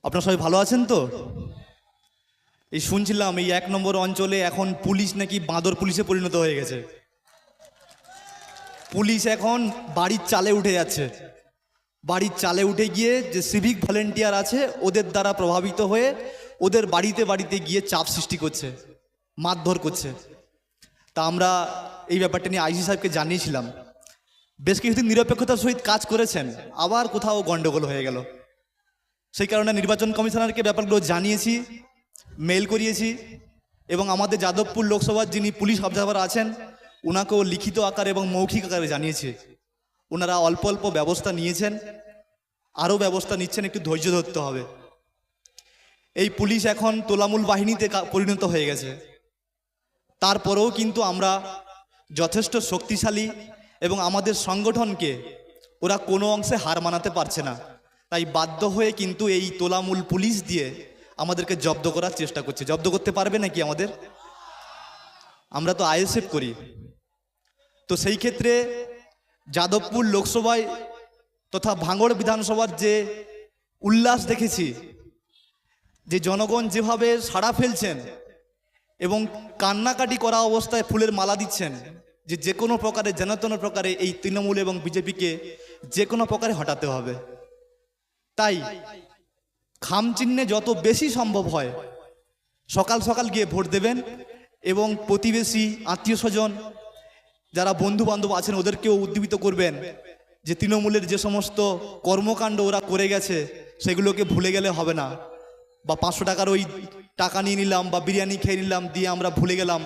আপনারা সবাই ভালো আছেন তো? এই শুনছিলাম এই 1 নম্বর অঞ্চলে এখন পুলিশ নাকি বাঁদর পুলিশে পরিণত হয়ে গেছে। পুলিশ এখন বাড়ির চালে উঠে যাচ্ছে। বাড়ির চালে উঠে গিয়ে যে সিভিক ভলেন্টিয়ার আছে ওদের দ্বারা প্রভাবিত হয়ে ওদের বাড়িতে বাড়িতে গিয়ে চাপ সৃষ্টি করছে, মারধর করছে। তা আমরা এই ব্যাপারটা নিয়ে আইসি সাহেবকে জানিয়েছিলাম। বেশ কিছুদিন নিরপেক্ষতার সহিত কাজ করেছেন, আবার কোথাও গন্ডগোল হয়ে গেল। সেই কারণে নির্বাচন কমিশনারকে ব্যাপারগুলো জানিয়েছি, মেল করিয়েছি এবং আমাদের যাদবপুর লোকসভার যিনি পুলিশ অবজারভার আছেন ওনাকেও লিখিত আকারে এবং মৌখিক আকারে জানিয়েছি। ওনারা অল্প অল্প ব্যবস্থা নিয়েছেন, আরও ব্যবস্থা নিচ্ছেন, একটু ধৈর্য ধরতে হবে। এই পুলিশ এখন তোলামূল বাহিনীতে পরিণত হয়ে গেছে। তারপরেও কিন্তু আমরা যথেষ্ট শক্তিশালী এবং আমাদের সংগঠনকে ওরা কোনো অংশে হার মানাতে পারছে না। তাই বাধ্য হয়ে কিন্তু এই তোলামূল পুলিশ দিয়ে আমাদেরকে জব্দ করার চেষ্টা করছে। জব্দ করতে পারবে নাকি আমাদের? আমরা তো আইএসএফ করি। তো সেই ক্ষেত্রে যাদবপুর লোকসভায় তথা ভাঙড় বিধানসভার যে উল্লাস দেখেছি, যে জনগণ যেভাবে সাড়া ফেলছেন এবং কান্নাকাটি করা অবস্থায় ফুলের মালা দিচ্ছেন, যে কোনো প্রকারে যেন তেন প্রকারে এই তৃণমূল এবং বিজেপিকে যে কোনো প্রকারে হটাতে হবে। তাই খামচিহ্নে যত বেশি সম্ভব হয় সকাল সকাল গিয়ে ভোট দেবেন এবং প্রতিবেশী আত্মীয় স্বজন যারা বন্ধু বান্ধব আছেন ওদেরকেও উদ্দীপিত করবেন যে তৃণমূলের যে সমস্ত কর্মকাণ্ড ওরা করে গেছে সেগুলোকে ভুলে গেলে হবে না। বা 500 টাকার ওই টাকা নিয়ে নিলাম বা বিরিয়ানি খেয়ে নিলাম, দিয়ে আমরা ভুলে গেলাম,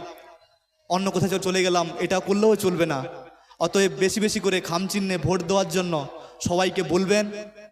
অন্য কোথাও চলে গেলাম, এটা করলেও চলবে না। অতএব বেশি বেশি করে খামচিহ্নে ভোট দেওয়ার জন্য সবাইকে বলবেন।